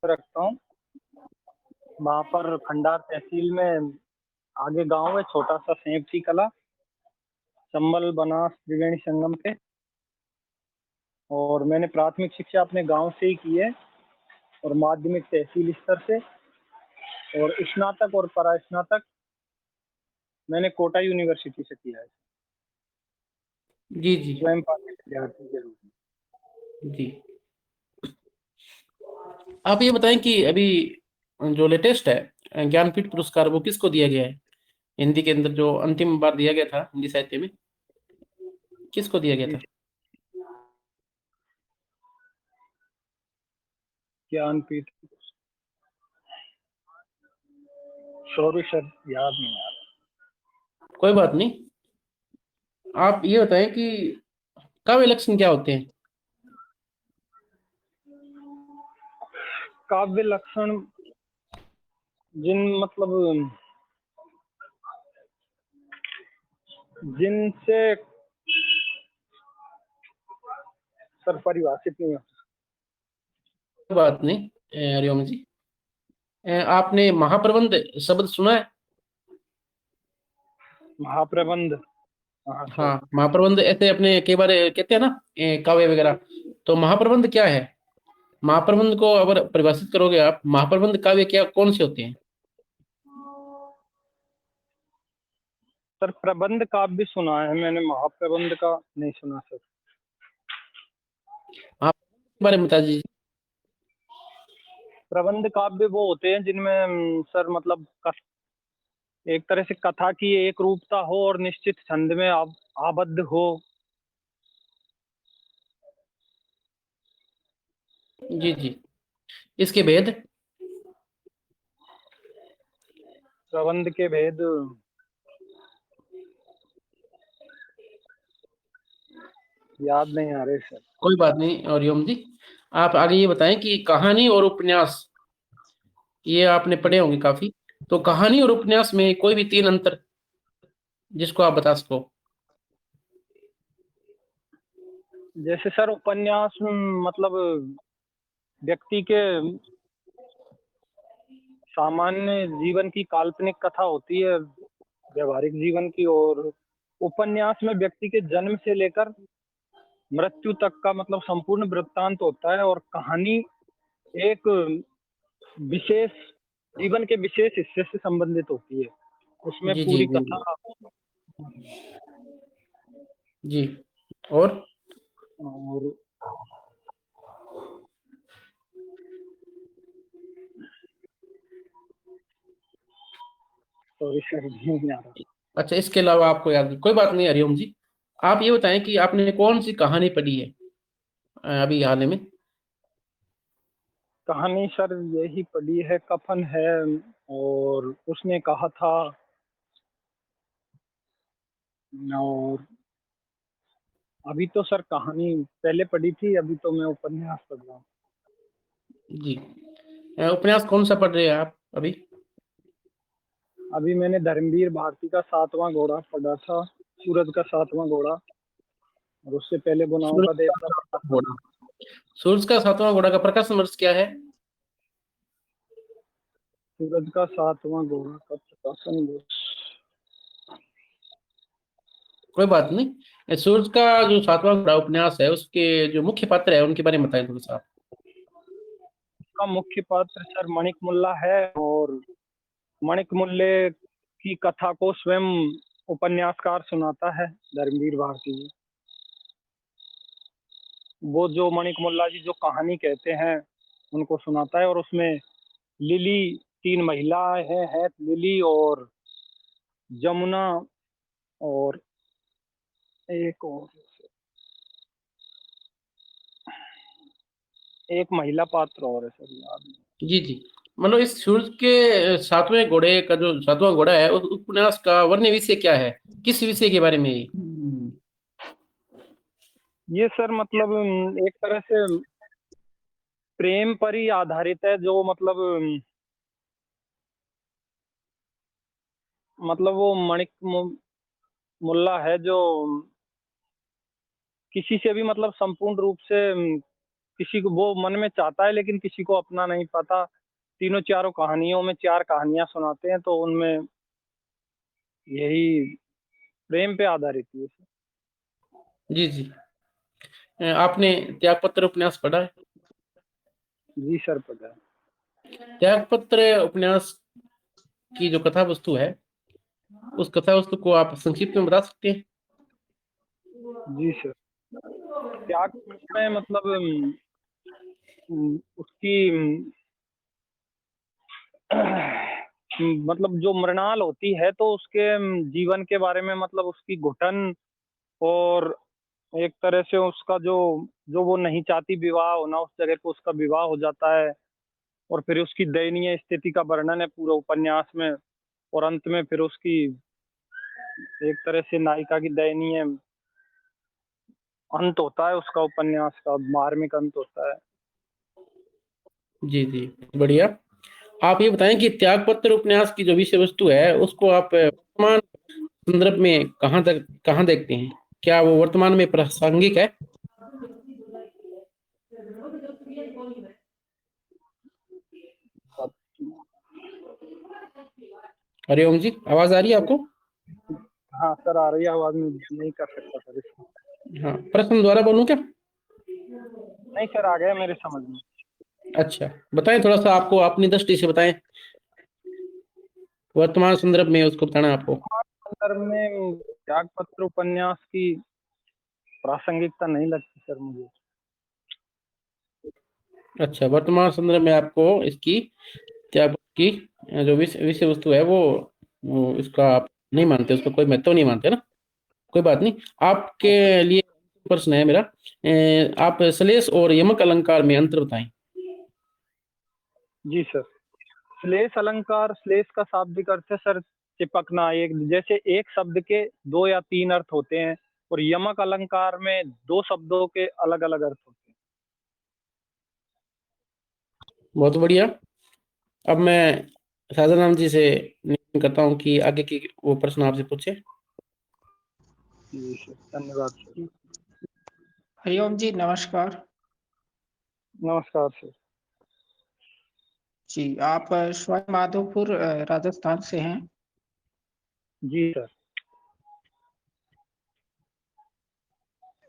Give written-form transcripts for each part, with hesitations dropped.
रखता हूँ। वहाँ पर खंडार तहसील में आगे गाँव है छोटा सा सेमसी कला, चंबल बनास त्रिवेणी संगम पे। और मैंने प्राथमिक शिक्षा अपने गांव से ही की है और माध्यमिक तहसील स्तर से, और स्नातक और परास्नातक मैंने कोटा यूनिवर्सिटी से किया है, जी जी स्वयं पाठ्य विद्यार्थी के रूप में। जी। आप ये बताएं कि अभी जो लेटेस्ट है ज्ञानपीठ पुरस्कार वो किसको दिया गया है? हिंदी के अंदर जो अंतिम बार दिया गया था हिंदी साहित्य में, किसको दिया गया जी, था? ज्ञानपीठ, सॉरी सर, याद नहीं आ रहा। कोई बात नहीं। आप ये बताएं कि काव्य लक्षण क्या होते हैं? काव्य लक्षण जिन मतलब जिनसे सर परिभाषित नहीं हो। कोई बात नहीं हरिओम जी। आपने महाप्रबंध शब्द सुना है? महाप्रबंध, हाँ सर। हाँ, महाप्रबंध ऐसे अपने कई बार कहते हैं ना काव्य वगैरह। तो महाप्रबंध क्या है? महाप्रबंध को अगर परिभाषित करोगे आप, महाप्रबंध काव्य क्या कौन से होते हैं? सर प्रबंध काव्य सुना है मैंने, महाप्रबंध का नहीं सुना सर। आप के बारे में बता दीजिए। प्रबंध काव्य वो होते हैं जिनमें सर मतलब एक तरह से कथा की एक रूपता हो और निश्चित छंद में आबद्ध हो। जी जी। इसके भेद? प्रबंध के भेद याद नहीं आ रहे सर। कोई बात नहीं हरिओम जी। आप आगे ये बताएं कि कहानी और उपन्यास, ये आपने पढ़े होंगे काफी। तो कहानी और उपन्यास में कोई भी तीन अंतर जिसको आप बता सको। जैसे सर उपन्यास मतलब व्यक्ति के सामान्य जीवन की काल्पनिक कथा होती है, व्यवहारिक जीवन की। और उपन्यास में व्यक्ति के जन्म से लेकर मृत्यु तक का मतलब संपूर्ण वृत्तांत होता है। और कहानी एक विशेष जीवन के विशेष हिस्से से संबंधित होती है, उसमें जी जी पूरी जी कथा। जी। और और सॉरी सर, नहीं आ रहा। अच्छा, इसके अलावा आपको याद नहीं? कोई बात नहीं हरिओम जी। आप ये बताएं कि आपने कौन सी कहानी पढ़ी है अभी हाल ही में? कहानी सर यही पढ़ी है, कफन है। और उसने कहा था। और अभी तो सर कहानी पहले पढ़ी थी, अभी तो मैं उपन्यास पढ़ रहा हूँ। जी। उपन्यास कौन सा पढ़ रहे हैं आप अभी? अभी मैंने धर्मवीर भारती का 7वां घोड़ा पढ़ा था, सूरज का 7वां घोड़ा। और उससे पहले गुनाहों सूरज का का देवता पढ़ा सातवां था। घोड़ा। सूरज का सातवां घोड़ा का प्रकाशन वर्ष क्या है? सूरज का 7वां घोड़ा का प्रकाशन कोई बात नहीं। सूरज का जो सातवां घोड़ा उपन्यास है उसके जो मुख्य पात्र है उनके बारे में बताएं थोड़ा सा। का मुख्य पात्र सर मणिक मुल्ला है। और मणिक मुल्ले की कथा को स्वयं उपन्यासकार सुनाता है, धर्मवीर भारती जी। वो जो मणिक मुल्ला जी जो कहानी कहते हैं उनको सुनाता है। और उसमें लिली, 3 महिलाएं हैं, लिली और जमुना और एक महिला पात्र और है सर, याद नहीं। जी जी। मतलब इस सूरज के सातवें घोड़े का जो सातवां घोड़ा है उस उपन्यास का वर्ण्य विषय क्या है? किस विषय के बारे में है ये? ये सर मतलब एक तरह से प्रेम पर ही आधारित है। जो मतलब वो मुल्ला है जो किसी से भी मतलब संपूर्ण रूप से किसी को वो मन में चाहता है लेकिन किसी को अपना नहीं पाता। तीनों चारों कहानियों में 4 कहानियाँ सुनाते हैं, तो उनमें यही प्रेम पे आधारित है। जी, जी। आपने त्यागपत्र उपन्यास पढ़ा है? जी सर, पता है। त्यागपत्र उपन्यास की जो कथा वस्तु है, उस कथा वस्तु को आप संक्षिप्त में बता सकते हैं? जी सर, त्याग में मतलब उसकी मतलब जो मृणाल होती है तो उसके जीवन के बारे में, मतलब उसकी घुटन, और एक तरह से उसका जो जो वो नहीं चाहती विवाह होना, उस जगह पे उसका विवाह हो जाता है। और फिर उसकी दयनीय स्थिति का वर्णन है पूरे उपन्यास में। और अंत में फिर उसकी एक तरह से नायिका की दयनीय अंत होता है, उसका उपन्यास का मार्मिक अंत होता है। जी, जी, बढ़िया। आप ये बताएं कि त्यागपत्र उपन्यास की जो विषय वस्तु है, उसको आप वर्तमान संदर्भ में कहाँ देखते हैं? क्या वो वर्तमान में प्रासंगिक है? हरिओम जी, आवाज आ रही है आपको? हाँ सर, आ रही है आवाज में, नहीं कर सकता सर इसको। हाँ, प्रश्न दोबारा बोलूं क्या? नहीं सर, आ गया मेरे समझ में। अच्छा, बताएं थोड़ा सा, आपको अपनी दृष्टि से बताएं, वर्तमान संदर्भ में उसको बताना आपको। संदर्भ में त्यागपत्र उपन्यास की प्रासंगिकता नहीं लगती सर मुझे। अच्छा, वर्तमान संदर्भ में आपको इसकी त्याग की जो विषय विषय वस्तु है, वो इसका आप नहीं मानते, उसका कोई महत्व नहीं मानते ना? कोई बात नहीं। आपके लिए प्रश्न है मेरा, आप श्लेष और यमक अलंकार में अंतर बताएं। जी सर, श्लेष अलंकार, श्लेष का शाब्दिक अर्थ है सर चिपकना, एक जैसे एक शब्द के 2 या 3 अर्थ होते हैं, और यमक अलंकार में 2 शब्दों के अलग अलग अर्थ होते हैं। बहुत बढ़िया। अब मैं साधन राम जी से निवेदन करता हूँ कि आगे की वो प्रश्न आपसे पूछे। जी सर, धन्यवाद सर। हरिओम जी, नमस्कार। नमस्कार सर। जी, आप सवाई माधोपुर राजस्थान से हैं? जी सर।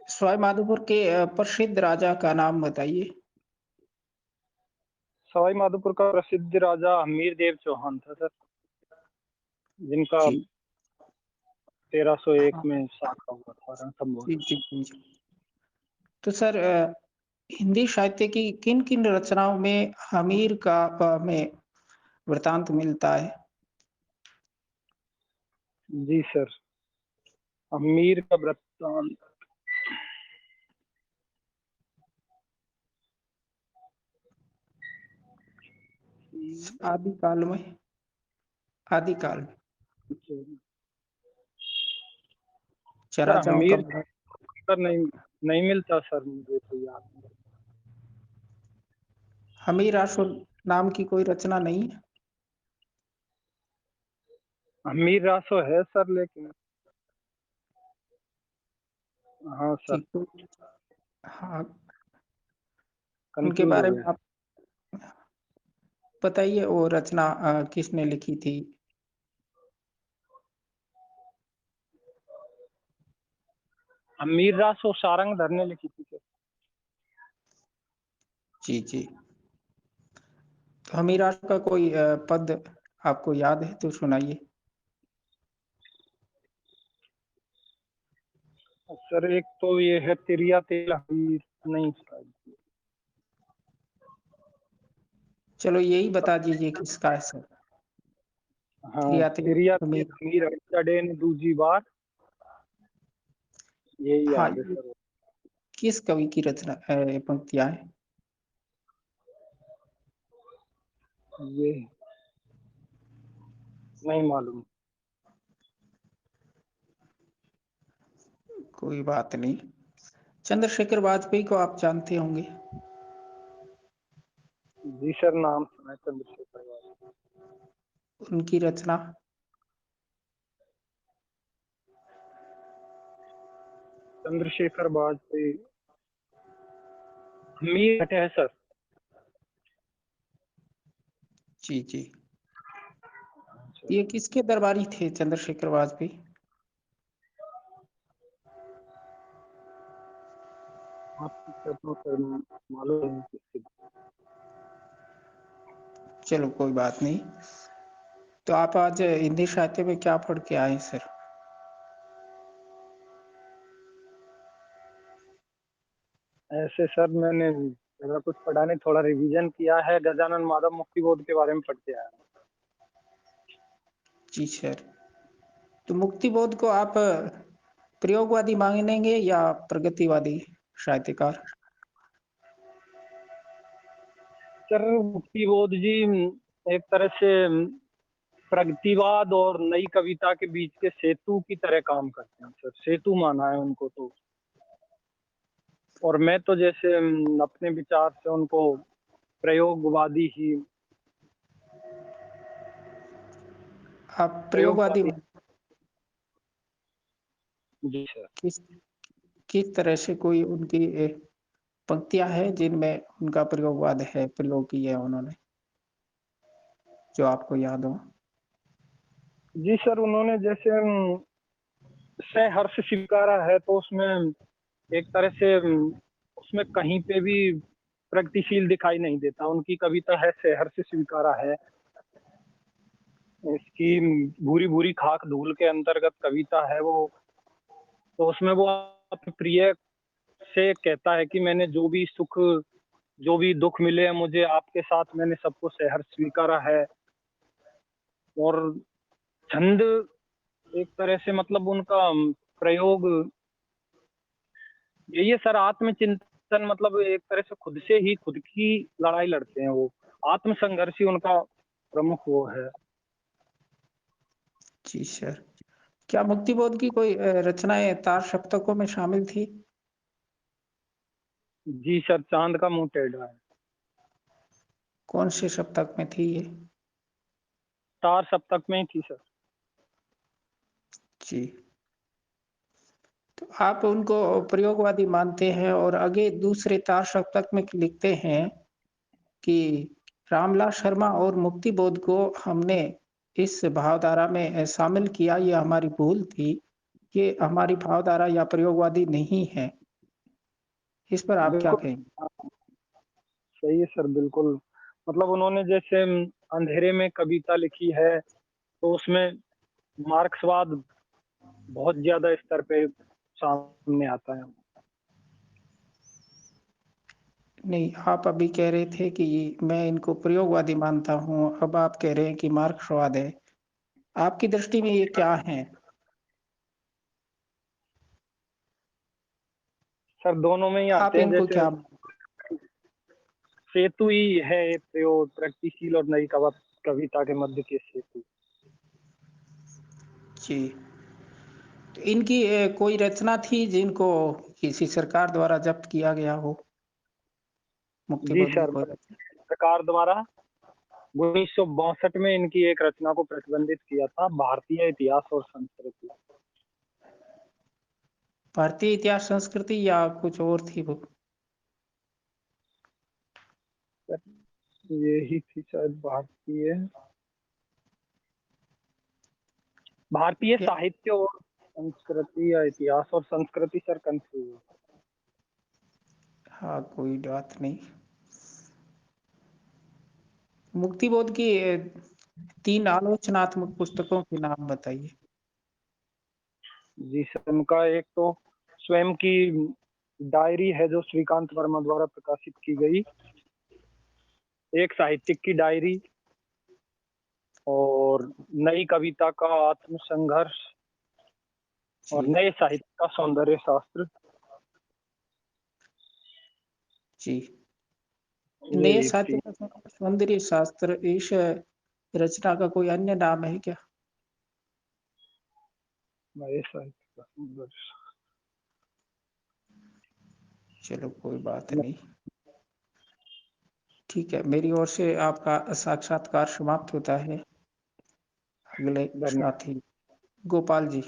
सवाई माधोपुर के प्रसिद्ध राजा का नाम बताइए। सवाई माधोपुर का प्रसिद्ध राजा हमीर देव चौहान था सर, जिनका जी 1301 हाँ, में शाखा हुआ था, रणथंभौर। जी जी जी जी। तो सर, हिंदी साहित्य की किन किन रचनाओं में हमीर का में वृतांत मिलता है? जी सर, हमीर का वृत्तांत। आदिकाल में, आदिकाल में सर राजाओं का हमीर वर्णन। सर नहीं, नहीं मिलता सर, मुझे तो याद नहीं। हमीर आशुर नाम की कोई रचना नहीं है? हमीर रासो है सर, लेकिन हाँ सर, ठीक तो हाँ, उनके कंफ्यूज हो बारे में गए। आप बताइए, वो रचना किसने लिखी थी? हमीर रासो सारंगधर ने लिखी थी सर। जी जी। तो हमीर आशुर का कोई पद आपको याद है तो सुनाइए। सर एक तो ये है तिरिया तेल हमीर, नहीं सर। चलो यही बता दीजिए किसका है सर। हाँ, त्रियाति तिरिया तेल हमीर। हमीर चढ़े ने दूजी बार, यही हाँ, याद है ये सर। किस कवि की रचना पंक्तियां हैं? ये नहीं मालूम। कोई बात नहीं। चंद्रशेखर वाजपेयी को आप जानते होंगे। जी सर, नाम सुना है चंद्रशेखर वाजपेयी। उनकी रचना। चंद्रशेखर वाजपेयी मीर घटे है सर। जी जी। ये किसके दरबारी थे चंद्रशेखर वाजपेयी? आपको तो सर मालूम है किसके। चलो कोई बात नहीं। तो आप आज हिंदी साहित्य में क्या पढ़ के आए सर? ऐसे सर मैंने ज़्यादा कुछ पढ़ा नहीं, थोड़ा रिवीजन किया है, गजानन माधव मुक्तिबोध के बारे में पढ़ के आया हूँ। जी सर। तो मुक्तिबोध को आप प्रयोगवादी मानेंगे या प्रगतिवादी साहित्यकार? सर मुक्तिबोध जी एक तरह से प्रगतिवाद और नई कविता के बीच के सेतु की तरह काम करते हैं सर, सेतु माना है उनको तो। और मैं तो जैसे अपने विचार से उनको प्रयोगवादी ही, आप प्रयोगवादी प्रयोगवादी। जी सर। किस किस तरह से कोई उनकी पंक्तियां हैं जिनमें उनका प्रयोगवाद है, प्रयोग किया है उन्होंने, जो आपको याद हो? जी सर, उन्होंने जैसे सहर्ष स्वीकारा है, तो उसमें एक तरह से उसमें कहीं पे भी प्रगतिशील दिखाई नहीं देता। उनकी कविता है सहर्ष स्वीकारा है, इसकी भूरी भूरी खाक धूल के अंतर्गत कविता है वो। तो उसमें वो अपने प्रिय से कहता है कि मैंने जो भी सुख, जो भी दुख मिले हैं मुझे, आपके साथ मैंने सबको सहर्ष स्वीकारा है। और छंद एक तरह से मतलब उनका प्रयोग यही है सर, आत्मचिंतन, मतलब एक तरह से खुद से ही खुद की लड़ाई लड़ते हैं वो। आत्मसंघर्ष ही उनका प्रमुख वो है। जी सर। क्या मुक्तिबोध की कोई रचनाएं तार सप्तकों में शामिल थी? जी सर, चांद का मुंह टेढ़ा है। कौन से सप्तक में थी ये? तार सप्तक में ही थी सर। जी। तो आप उनको प्रयोगवादी मानते हैं और आगे दूसरे तार सप्तक में लिखते हैं कि रामलाल शर्मा और मुक्तिबोध को हमने इस भावधारा में शामिल किया, ये हमारी भूल थी। ये हमारी भावधारा या प्रयोगवादी नहीं है। इस पर आप क्या बिल्कुल कहेंगे? सही है सर, बिल्कुल। मतलब उन्होंने जैसे अंधेरे में कविता लिखी है, तो उसमें मार्क्सवाद बहुत ज्यादा स्तर पे सामने आता है। नहीं, आप अभी कह रहे थे कि मैं इनको प्रयोगवादी मानता हूँ, अब आप कह रहे हैं कि मार्क्सवाद है। आपकी दृष्टि में ये क्या है? सर दोनों में ही आप आते हैं, इनको जैसे क्या? सेतु ही है एक प्रयोग, प्रगतिशील और नई कविता के मध्य के सेतु। जी। तो इनकी कोई रचना थी जिनको किसी सरकार द्वारा जब्त किया गया हो? जी मुक्तिबोध की सर, कोई? सरकार द्वारा 1962 में इनकी एक रचना को प्रतिबंधित किया था, भारतीय इतिहास और संस्कृति। भारतीय इतिहास संस्कृति या कुछ और थी वो? ये ही थी शायद, भारतीय भारतीय या, साहित्य और संस्कृति या इतिहास और संस्कृति, सर कंफ्यूज। हाँ कोई बात नहीं। मुक्तिबोध की 3 आलोचनात्मक पुस्तकों के नाम बताइए। जी सर, उनका एक तो स्वयं की डायरी है जो श्रीकांत वर्मा द्वारा प्रकाशित की गई, एक साहित्यिक की डायरी, और नई कविता का आत्मसंघर्ष, और जी नए साहित्य का सौंदर्य शास्त्र। जी। ये नए एक साहित्य थी। का सौंदर्य शास्त्र इस रचना का कोई अन्य नाम है क्या? नए साहित्य का सौंदर्य। चलो कोई बात नहीं। ठीक है, मेरी ओर से आपका साक्षात्कार समाप्त होता है। अगले धन्यवाद। साथी गोपाल जी।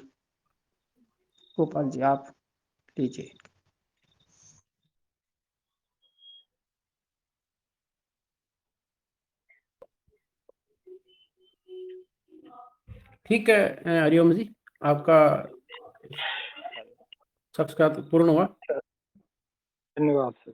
गोपाल जी आप लीजिए। ठीक है हरिओम जी, आपका साक्षात्कार पूर्ण हुआ। धन्यवाद सर।